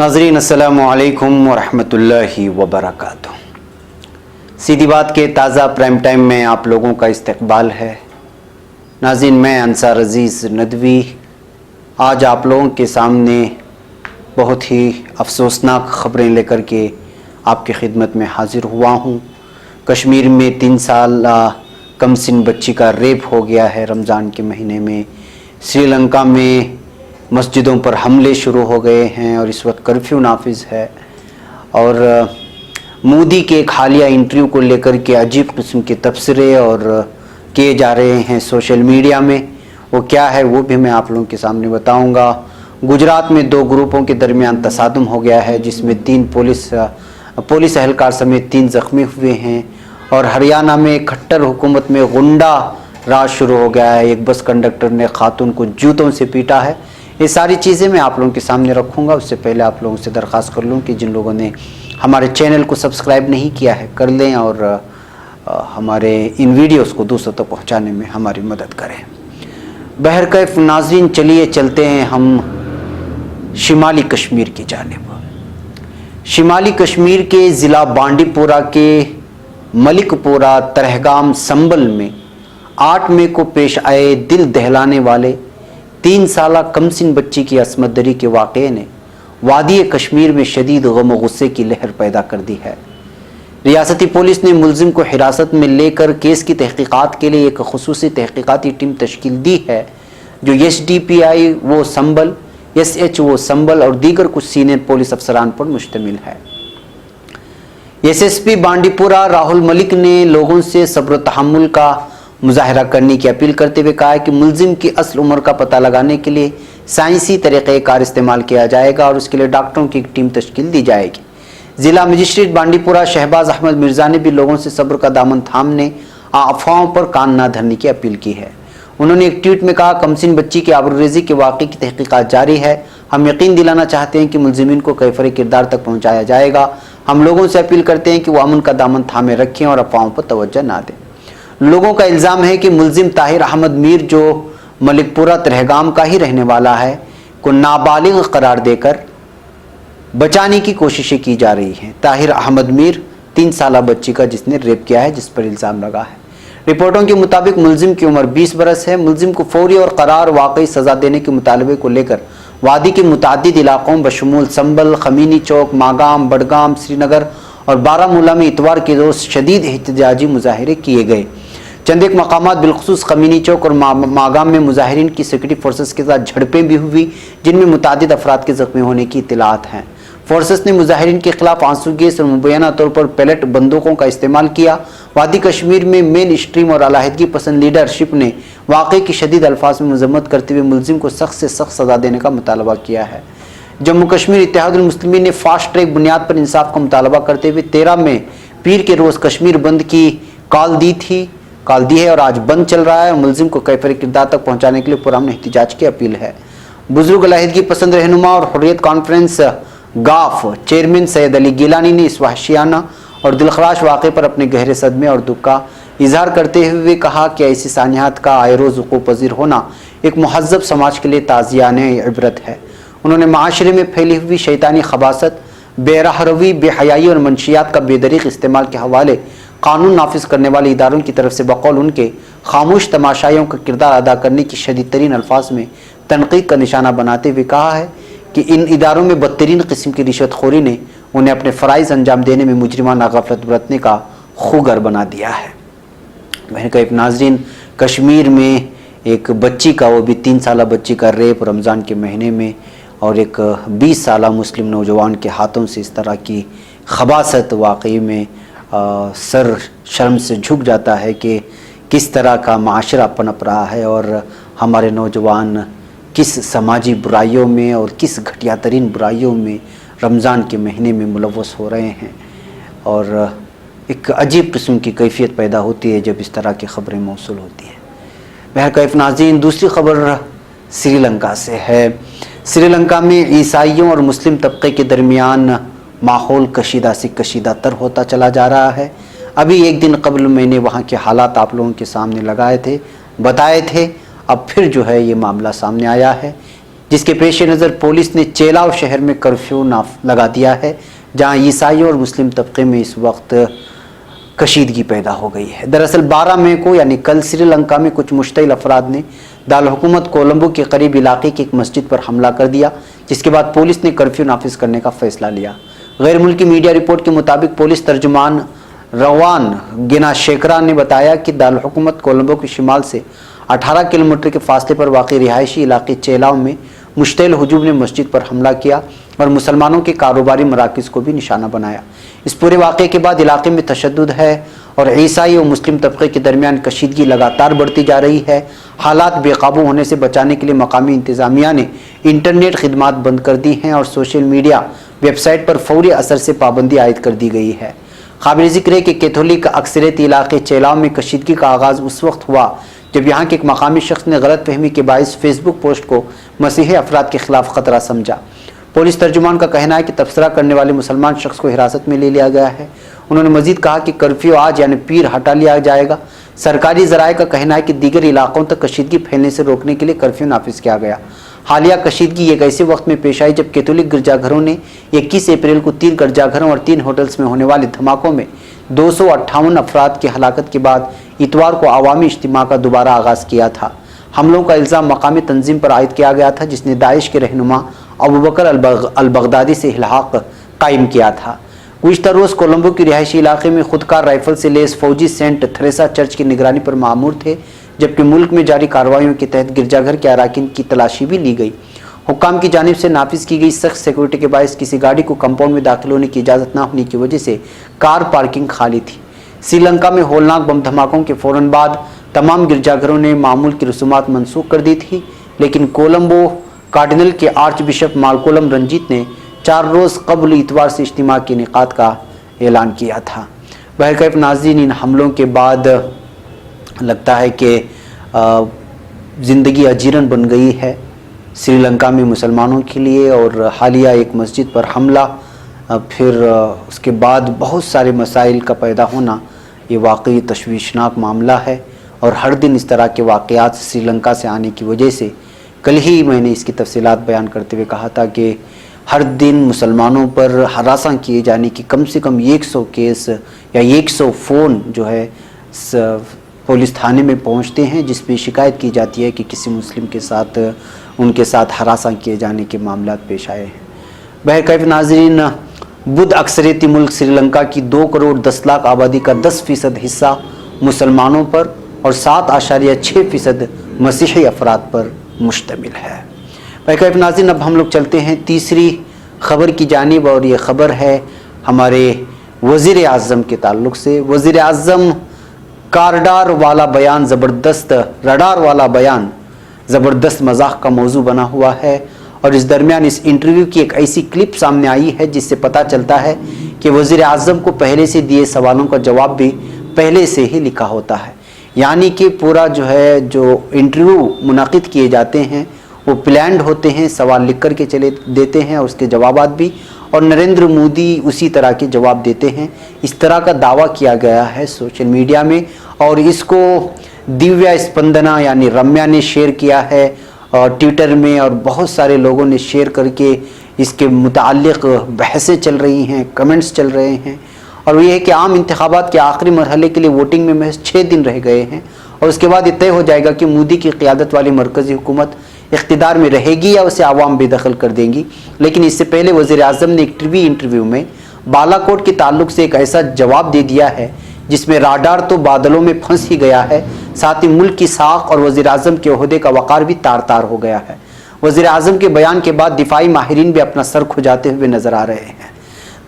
नाज़रीन अस्सलामु अलैकुम वरहमतुल्लाहि वबरकातुहू। सीधी बात के ताज़ा प्राइम टाइम में आप लोगों का इस्तकबाल है। नाज़रीन, मैं अंसार अज़ीज़ नदवी आज आप लोगों के सामने बहुत ही अफसोसनाक ख़बरें लेकर के आपकी खिदमत में हाज़िर हुआ हूँ। कश्मीर में 3 साल कमसिन बच्ची का रेप हो गया है रमज़ान के महीने में। श्रीलंका में मस्जिदों पर हमले शुरू हो गए हैं और इस वक्त कर्फ्यू नाफिज है। और मोदी के एक हालिया इंटरव्यू को लेकर के अजीब किस्म के तबसरे और किए जा रहे हैं सोशल मीडिया में। वो क्या है वो भी मैं आप लोगों के सामने बताऊंगा। गुजरात में 2 ग्रुपों के दरमियान तसादुम हो गया है जिसमें 3 पुलिस एहलकार समेत 3 ज़ख्मी हुए हैं। और हरियाणा में खट्टर हुकूमत में गुंडा राज शुरू हो गया है। एक बस कंडक्टर ने खातून को जूतों से पीटा है। ये सारी चीज़ें मैं आप लोगों के सामने रखूँगा। उससे पहले आप लोगों से दरख्वास्त कर लूँ कि जिन लोगों ने हमारे चैनल को सब्सक्राइब नहीं किया है कर लें और हमारे इन वीडियोस को दूसरों तक पहुँचाने में हमारी मदद करें। बहरकैफ नाज़रीन, चलिए चलते हैं हम शिमाली कश्मीर की जानिब। शिमाली कश्मीर के ज़िला बांडीपोरा के मलिकपोरा तरहगाम संबल में 8 मई को पेश आए दिल दहलाने वाले 3 साला कमसिन बच्ची की असमत दरी के वाक़े ने वादी कश्मीर में शदीद गम व गुस्से की लहर पैदा कर दी है। रियासती पुलिस ने मुलजिम को हिरासत में लेकर केस की तहकीकात के लिए एक खुसूसी तहकीकाती टीम तश्कील दी है जो SDPI वो संबल, SH वो संबल और दीगर कुछ सीनियर पुलिस अफसरान पर मुश्तमिल है। SSP बांडीपुरा राहुल मलिक ने लोगों से सब्र तहम्मुल का मुजाहरा करने की अपील करते हुए कहा है कि मुलजिम की असल उम्र का पता लगाने के लिए साइंसी तरीक़ेकार इस्तेमाल किया जाएगा और उसके लिए डॉक्टरों की एक टीम तश्कील दी जाएगी। ज़िला मजिस्ट्रेट बांडीपुरा शहबाज अहमद मिर्ज़ा ने भी लोगों से सब्र का दामन थामने, अफवाहों पर कान ना धरने की अपील की है। उन्होंने एक ट्वीट में कहा, कमसिन बच्ची की आबरूरेज़ी के वाक़े की तहकीकात जारी है। हम यकीन दिलाना चाहते हैं कि मुलजिमीन को कैफर किरदार तक पहुँचाया जाएगा। हम लोगों से अपील करते हैं कि वह अमन का दामन थामे रखें और अफवाहों पर तवज्जो ना दें। लोगों का इल्ज़ाम है कि मुलजिम ताहिर अहमद मीर जो मलिकपुरा तरहगाम का ही रहने वाला है को नाबालिग करार देकर बचाने की कोशिशें की जा रही हैं। ताहिर अहमद मीर 3 साला बच्ची का जिसने रेप किया है, जिस पर इल्ज़ाम लगा है। रिपोर्टों के मुताबिक मुलजिम की उम्र 20 बरस है। मुलजिम को फौरी और करार वाकई सज़ा देने के मुतालबे को लेकर वादी के मुतादिद इलाकों बशमूल संबल, खमीनी चौक, मागाम, बडगाम, श्रीनगर और बारामूला में इतवार के रोज़ शदीद एहतजाजी मुजाहरे किए गए। चंद एक मकामात बिलखुसूस खमीनी चौक और मागाम में मुजाहिरीन की सिक्योरिटी फोर्सेस के साथ झड़पें भी हुई जिनमें मुतादिद अफराद के जख्मी होने की इत्तलात हैं। फोर्सेस ने मुजाहिरीन के खिलाफ आंसू गैस और मुबैना तौर पर पैलेट बंदूकों का इस्तेमाल किया। वादी कश्मीर में मेन स्ट्रीम और अलाहिदगी पसंद लीडरशिप ने वाक़े की शदीद अल्फाज में मजम्मत करते हुए मुलजिम को सख्त से सख्त सज़ा देने का मुतालबा किया है। जम्मू कश्मीर इत्तेहादुल मुस्लिमीन ने फास्ट ट्रैक बुनियाद पर इंसाफ का मुतालबा करते हुए 13 मई पीर के रोज़ कश्मीर बंद की कॉल दी है और आज बंद चल रहा है और मुलजिम को कैफर किरदार तक पहुंचाने के लिए पुरअमन एहतिजाज की अपील है। बुजुर्ग अलाहिदगी पसंद रहनुमा और हुर्रियत कॉन्फ्रेंस गाफ चेयरमैन सैयद अली गिलानी ने इस वहशियाना और दिलखराश वाक़े पर अपने गहरे सदमे और दुख का इजहार करते हुए कहा कि ऐसी सानियात का आए रोज़ वक़ूअ पज़ीर होना एक महज़्ज़ब समाज के लिए ताज़ियाने इबरत है। उन्होंने माशरे में फैली हुई शैतानी खबासत, बेरहरवी, बेहयाई और मंशियात का बेदरीक इस्तेमाल के हवाले कानून नाफिज करने वाले इदारों की तरफ से बकौल उनके खामोश तमाशाइयों का किरदार अदा करने की शदीद तरीन अल्फाज में तनकीद का निशाना बनाते हुए कहा है कि इन इदारों में बदतरीन किस्म की रिश्वतखोरी ने उन्हें अपने फ़राइज़ अंजाम देने में मुजरिमाना गफलत बरतने का खूगर बना दिया है। मैंने कहा एक नाज़रीन, कश्मीर में एक बच्ची का, वो भी 3 साला बच्ची का रेप रमज़ान के महीने में और एक 20 साला मुस्लिम नौजवान के हाथों से इस तरह की खबासत वाकई में सर शर्म से झुक जाता है कि किस तरह का माशरा पनप रहा है और हमारे नौजवान किस समाजी बुराइयों में और किस घटिया तरीन बुराइयों में रमज़ान के महीने में मुलव्वस हो रहे हैं। और एक अजीब किस्म की कैफियत पैदा होती है जब इस तरह की ख़बरें मौसूल होती हैं। बहरकैफ नाज़रीन, दूसरी ख़बर श्रीलंका से है। श्रीलंका में ईसाइयों और मुस्लिम तबके के दरमियान माहौल कशीदा से कशीदा तर होता चला जा रहा है। अभी एक दिन कबल मैंने वहाँ के हालात आप लोगों के सामने बताए थे। अब फिर जो है ये मामला सामने आया है। जिसके पेश नज़र पुलिस ने चेलाव शहर में कर्फ्यू लगा दिया है, जहां ईसाई और मुस्लिम तबके में इस वक्त कशीदगी पैदा हो गई है। दरअसल 12 मई को यानी कल श्रीलंका में कुछ मुश्तिल अफराद ने दारुल हुकूमत कोलंबो के करीब इलाके की एक मस्जिद पर हमला कर दिया, जिसके बाद पुलिस ने कर्फ्यू नाफिज करने का फैसला लिया। गैर मुल्की मीडिया रिपोर्ट के मुताबिक पुलिस तर्जुमान रवान गिनाशेखरा ने बताया कि दारुल हुकूमत कोलंबो के शिमाल से 18 किलोमीटर के फासले पर वाक़ई रिहायशी इलाके चेलाव में मुश्तिल हुजूम ने मस्जिद पर हमला किया और मुसलमानों के कारोबारी मराकज़ को भी निशाना बनाया। इस पूरे वाक़े के बाद इलाके में तशद्दुद है और ईसाई और मुस्लिम तबके के दरमियान कशीदगी लगातार बढ़ती जा रही है। हालात बेकाबू होने से बचाने के लिए मकामी इंतज़ामिया ने इंटरनेट खिदमात बंद कर दी हैं और सोशल मीडिया वेबसाइट पर फौरी असर से पाबंदी आयद कर दी गई है। काबिल ज़िक्र है कि कैथोलिक अक्सरियती इलाके चेलाव में कशीदगी का आगाज़ उस वक्त हुआ जब यहाँ के एक मकामी शख्स ने गलत फहमी के बायस फेसबुक पोस्ट को मसीही अफराद के खिलाफ ख़तरा समझा। पुलिस तर्जुमान का कहना है कि तबसरा करने वाले मुसलमान शख्स को हिरासत में ले लिया गया है। उन्होंने मजीद कहा कि कर्फ्यू आज यानी पीर हटा लिया जाएगा। सरकारी ज़राए का कहना है कि दीगर इलाकों तक कशीदगी फैलने से रोकने के लिए कर्फ्यू नाफिज किया गया। हालिया कशीदगी एक ऐसे वक्त में पेश आई जब कैथोलिक गिरजाघरों ने 21 अप्रैल को 3 गिरजाघरों और 3 होटल्स में होने वाले धमाकों में 258 अफराद की हलाकत के बाद इतवार को अवामी इज्तिमा का दोबारा आगाज़ किया था। हमलों का इल्ज़ाम मकामी तंजीम पर आयद किया गया था, जिसने दाइश के रहनुमा अबू बकर अल-बगदादी से इल्हाक कायम किया था। गुज़िश्ता रोज़ कोलंबो के रिहायशी इलाके में खुदकार राइफल से लेस फौजी सेंट थ्रेसा चर्च की निगरानी पर मामूर थे, जबकि मुल्क में जारी कार्रवाइयों के तहत गिरजाघर के अराकीन की तलाशी भी ली गई। हुक्काम की जानिब से नाफिज की गई सख्त सिक्योरिटी के बायस किसी गाड़ी को कंपाउंड में दाखिल होने की इजाज़त न होने की वजह से कार पार्किंग खाली थी। श्रीलंका में होलनाक बम धमाकों के फ़ौरन बाद तमाम गिरजाघरों ने मामूल की रसूमात मनसूख कर दी थी, लेकिन कोलंबो कार्डिनल के आर्च बिशप मालकोलम रंजीत ने 4 रोज़ कबल इतवार से इज्तिमा के इनेकाद का ऐलान किया था। बहरकैफ नाज़रीन, इन हमलों के बाद लगता है कि ज़िंदगी अजीरन बन गई है श्रीलंका में मुसलमानों के लिए। और हालिया एक मस्जिद पर हमला, फिर उसके बाद बहुत सारे मसाइल का पैदा होना, ये वाकई तशवीशनाक मामला है। और हर दिन इस तरह के वाक़यात श्रीलंका से आने की वजह से, कल ही मैंने इसकी तफसीलात बयान करते हुए कहा था कि हर दिन मुसलमानों पर हरासा किए जाने की कम से कम 100 केस या 100 फ़ोन जो है पुलिस थाने में पहुंचते हैं, जिसमें शिकायत की जाती है कि किसी मुस्लिम के साथ उनके साथ हरासा किए जाने के मामला पेश आए हैं। बहरकैफ नाज़रीन, बुद्ध अक्सरियती मुल्क श्रीलंका की 2 करोड़ 10 लाख आबादी का 10% हिस्सा मुसलमानों पर और 7.6% मसीही अफराद पर मुश्तमिल है। बहरकैफ नाज़रीन, अब हम लोग चलते हैं तीसरी ख़बर की जानिब, और ये ख़बर है हमारे वज़ीर आज़म के ताल्लुक़ से। वज़ीर आज़म का रडार वाला बयान ज़बरदस्त मजाक का मौजू बना हुआ है। और इस दरमियान इस इंटरव्यू की एक ऐसी क्लिप सामने आई है जिससे पता चलता है कि वज़ीर आज़म को पहले से दिए सवालों का जवाब भी पहले से ही लिखा होता है। यानी कि पूरा जो इंटरव्यू मुनाकिद किए जाते हैं वो प्लान्ड होते हैं, सवाल लिख कर के चले देते हैं और उसके जवाबात भी, और नरेंद्र मोदी उसी तरह के जवाब देते हैं। इस तरह का दावा किया गया है सोशल मीडिया में, और इसको दिव्या स्पंदना यानी रम्या ने शेयर किया है और ट्विटर में, और बहुत सारे लोगों ने शेयर करके इसके मुताल्लिक़ बहसें चल रही हैं, कमेंट्स चल रहे हैं। और ये है कि आम इंतखाबात के आखिरी मरहले के लिए वोटिंग में महज 6 दिन रह गए हैं, और उसके बाद ये तय हो जाएगा कि मोदी की क़ियादत वाली मरकज़ी हुकूमत इख्तिदार में रहेगी या उसे आवाम बेदखल कर देंगी। लेकिन इससे पहले वज़ीर आज़म ने एक टीवी इंटरव्यू में बालाकोट के ताल्लुक़ से एक ऐसा जवाब दे दिया है जिसमें राडार तो बादलों में फंस ही गया है, साथ ही मुल्क की साख और वज़ीर आज़म के ओहदे का वक़ार भी तार तार हो गया है। वज़ीर आज़म के बयान के बाद दिफाई माहिरीन भी अपना सर खुजाते हुए नज़र आ रहे हैं।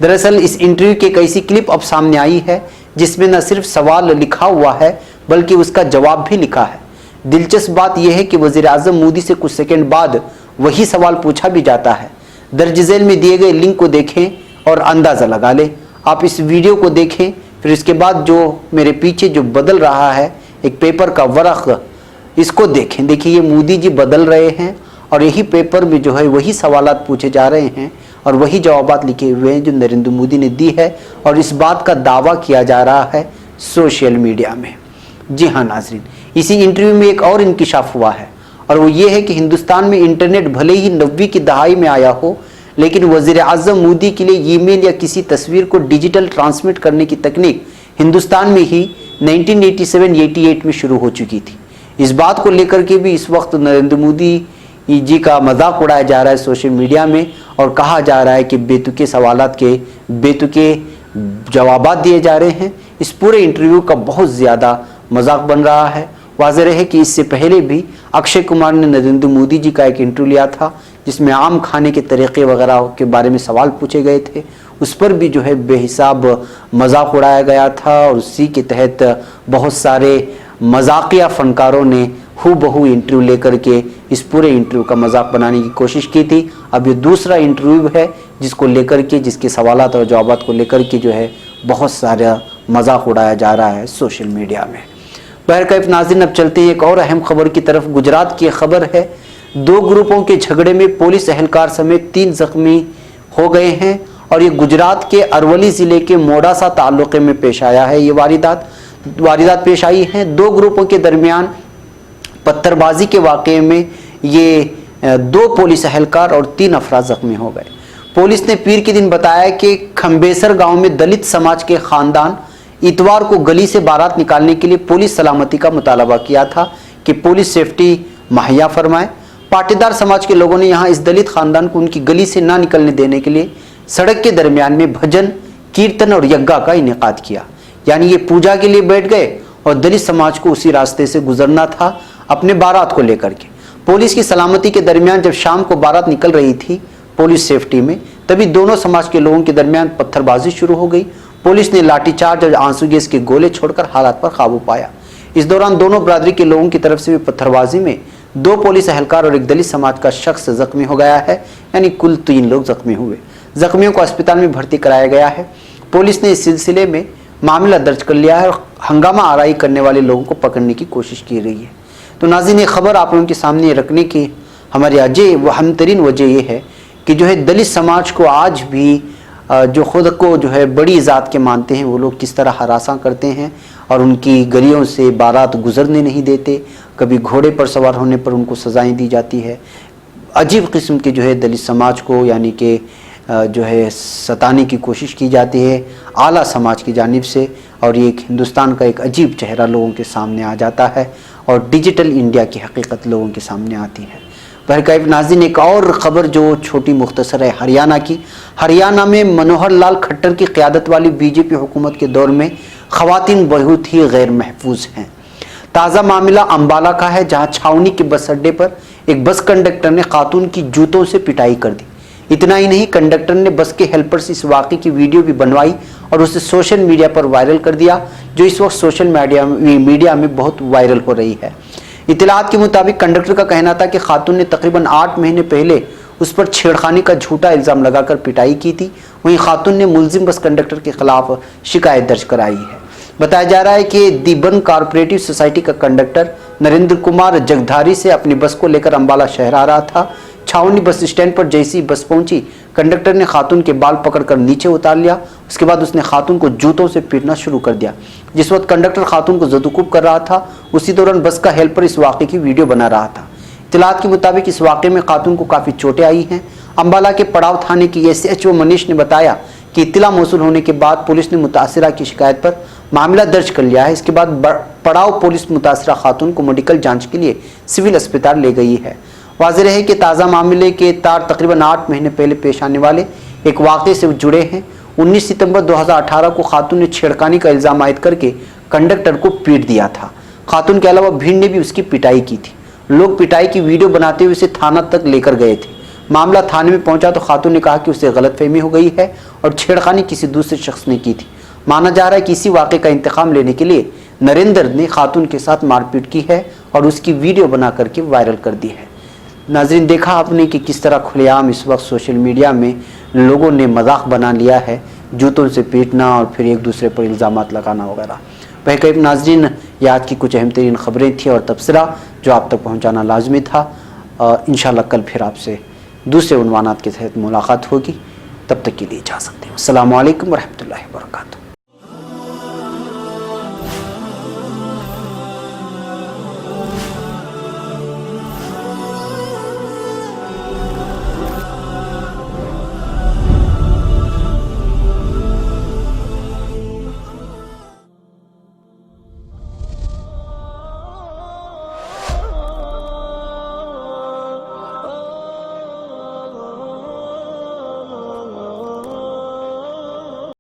दरअसल इस इंटरव्यू की एक ऐसी क्लिप अब सामने आई है जिसमें न सिर्फ सवाल लिखा हुआ है बल्कि उसका जवाब भी लिखा है। दिलचस्प बात यह है कि वज़ीर आज़म मोदी से कुछ सेकंड बाद वही सवाल पूछा भी जाता है। दर्ज झेल में दिए गए लिंक को देखें और अंदाज़ा लगा लें। आप इस वीडियो को देखें, फिर इसके बाद जो मेरे पीछे जो बदल रहा है एक पेपर का वरक़, इसको देखें। देखिए, ये मोदी जी बदल रहे हैं और यही पेपर में जो है वही सवालात पूछे जा रहे हैं और वही जवाबात लिखे हुए हैं जो नरेंद्र मोदी ने दी है, और इस बात का दावा किया जा रहा है सोशल मीडिया में। जी हाँ नाज़रीन, इसी इंटरव्यू में एक और इंकिशाफ हुआ है और वो ये है कि हिंदुस्तान में इंटरनेट भले ही 90 की दहाई में आया हो, लेकिन वज़ीर आज़म मोदी के लिए ईमेल या किसी तस्वीर को डिजिटल ट्रांसमिट करने की तकनीक हिंदुस्तान में ही 1987-88 में शुरू हो चुकी थी। इस बात को लेकर के भी इस वक्त नरेंद्र मोदी जी का मजाक उड़ाया जा रहा है सोशल मीडिया में, और कहा जा रहा है कि बेतुके सवालात के बेतुके जवाबात दिए जा रहे हैं। इस पूरे इंटरव्यू का बहुत ज़्यादा मजाक बन रहा है। वाज़ेह है कि इससे पहले भी अक्षय कुमार ने नरेंद्र मोदी जी का एक इंटरव्यू लिया था जिसमें आम खाने के तरीक़े वगैरह के बारे में सवाल पूछे गए थे, उस पर भी जो है बेहिसाब मजाक उड़ाया गया था, और उसी के तहत बहुत सारे मजाकिया फनकारों ने हूबहू इंटरव्यू लेकर के इस पूरे इंटरव्यू का मजाक बनाने की कोशिश की थी। अब ये दूसरा इंटरव्यू है जिसको लेकर के, जिसके सवालात और जवाबात को लेकर के जो है बहुत सारा मजाक उड़ाया जा रहा है सोशल मीडिया में। बहरकैफ नाज़रीन, अब चलते हैं एक और अहम खबर की तरफ। गुजरात की खबर है, 2 ग्रुपों के झगड़े में पुलिस एहलकार समेत 3 जख्मी हो गए हैं, और ये गुजरात के अरवली ज़िले के मोडासा तालुके में पेश आया है। ये वारदात पेश आई है। 2 ग्रुपों के दरमियान पत्थरबाजी के वाक़े में ये 2 पुलिस एहलकार और 3 अफराद जख्मी हो गए। पुलिस ने पीर के दिन बताया कि खम्बेसर गांव में दलित समाज के खानदान इतवार को गली से बारात निकालने के लिए पुलिस सलामती का मुतालबा किया था कि पुलिस सेफ्टी मुहैया फरमाए। पाटीदार समाज के लोगों ने यहाँ इस दलित खानदान को उनकी गली से ना निकलने देने के लिए सड़क के दरमियान में भजन, कीर्तन और यज्ञा का इनेकाद किया। यानी ये पूजा के लिए बैठ गए और दलित समाज को उसी रास्ते से गुजरना था अपने बारात को लेकर के। पुलिस की सलामती के दरमियान जब शाम को बारात निकल रही थी पुलिस सेफ्टी में, तभी दोनों समाज के लोगों के दरमियान पत्थरबाजी शुरू हो गई। पुलिस ने लाठीचार्ज और आंसू गैस के गोले छोड़कर हालात पर काबू पाया। इस दौरान दोनों बरादरी के लोगों की तरफ से भी पत्थरबाजी में 2 पुलिस एहलकार और एक दलित समाज का शख्स जख्मी हो गया है, यानी कुल 3 लोग जख्मी हुए। जख्मियों को अस्पताल में भर्ती कराया गया है। पुलिस ने इस सिलसिले में मामला दर्ज कर लिया है और हंगामा आराई करने वाले लोगों को पकड़ने की कोशिश की रही है। तो नाज़रीन, ये खबर आप लोगों के सामने रखने की हमारी अहम तरीन वजह यह है कि जो है दलित समाज को आज भी जो खुद को जो है बड़ी ज़ात के मानते हैं वो लोग किस तरह हरासा करते हैं और उनकी गलियों से बारात गुजरने नहीं देते। कभी घोड़े पर सवार होने पर उनको सज़ाएं दी जाती है। अजीब किस्म के जो है दलित समाज को यानी कि जो है सताने की कोशिश की जाती है आला समाज की जानिब से, और ये हिंदुस्तान का एक अजीब चेहरा लोगों के सामने आ जाता है और डिजिटल इंडिया की हकीकत लोगों के सामने आती है। बहरकैफ नाज़रीन, एक और ख़बर जो छोटी मुख्तसर है हरियाणा की। हरियाणा में मनोहर लाल खट्टर की क़यादत वाली बीजेपी हुकूमत के दौर में ख़वातीन बहुत ही गैर महफूज हैं। ताज़ा मामला अम्बाला का है, जहाँ छावनी के बस अड्डे पर एक बस कंडक्टर ने खातून की जूतों से पिटाई कर दी। इतना ही नहीं, कंडक्टर ने बस के हेल्पर से इस वाक़े की वीडियो भी बनवाई और उसे सोशल मीडिया पर वायरल कर दिया, जो इस वक्त सोशल मीडिया में बहुत वायरल हो रही है। इतलात के मुताबिक कंडक्टर का कहना था कि खातून ने तकरीबन 8 महीने पहले उस पर छेड़खानी का झूठा इल्ज़ाम लगाकर पिटाई की थी। वहीं खातून ने मुलजिम बस कंडक्टर के खिलाफ शिकायत दर्ज कराई है। बताया जा रहा है कि दीबन कोऑपरेटिव सोसाइटी का कंडक्टर नरेंद्र कुमार जगधारी से अपनी बस को लेकर अम्बाला शहर आ रहा था। छावनी बस स्टैंड पर जैसी बस पहुंची, कंडक्टर ने खातून के बाल पकड़कर नीचे उतार लिया। उसके बाद उसने खातून को जूतों से पीटना शुरू कर दिया। जिस वक्त कंडक्टर खातून को जदुकूब कर रहा था, उसी दौरान बस का हेल्पर इस वाक़े की वीडियो बना रहा था। इत्तलात के मुताबिक इस वाक़े में खातून को काफ़ी चोटें आई हैं। अम्बाला के पड़ाव थाने की SHO मनीष ने बताया कि इत्तला मौसूल होने के बाद पुलिस ने मुतासिरा की शिकायत पर मामला दर्ज कर लिया है। इसके बाद पड़ाव पुलिस मुतासिरा खातून को मेडिकल जाँच के लिए सिविल अस्पताल ले गई है। वाज़ेह है कि ताज़ा मामले के तार तकरीबन 8 महीने पहले पेश आने वाले एक वाक़े से जुड़े हैं। 19 सितंबर 2018 को खातून ने छेड़खानी का इल्ज़ाम आयद करके कंडक्टर को पीट दिया था। खातून के अलावा भीड़ ने भी उसकी पिटाई की थी। लोग पिटाई की वीडियो बनाते हुए उसे थाना तक लेकर गए थे। मामला थाने में पहुंचा तो खातून ने कहा कि उसे गलतफहमी हो गई है और छेड़खानी किसी दूसरे शख्स ने की थी। माना जा रहा है कि इसी वाक़े का इंतकाम लेने के लिए नरेंद्र ने खातून के साथ मारपीट की है और उसकी वीडियो बना करके वायरल कर दी है। नाज़रीन, देखा आपने कि किस तरह खुलेआम इस वक्त सोशल मीडिया में लोगों ने मजाक बना लिया है, जूतों से पीटना और फिर एक दूसरे पर इल्ज़ामात लगाना वगैरह। बहरकैफ नाज़रीन, ये आज की कुछ अहम तरीन ख़बरें थी और तबसरा जो आप तक पहुँचाना लाजमी था। इंशाअल्लाह कल फिर आपसे दूसरे उन्वानात के तहत मुलाकात होगी। तब तक के लिए इजाज़त दें। अस्सलामु अलैकुम वरहमतुल्लाहि वबरकातुहू।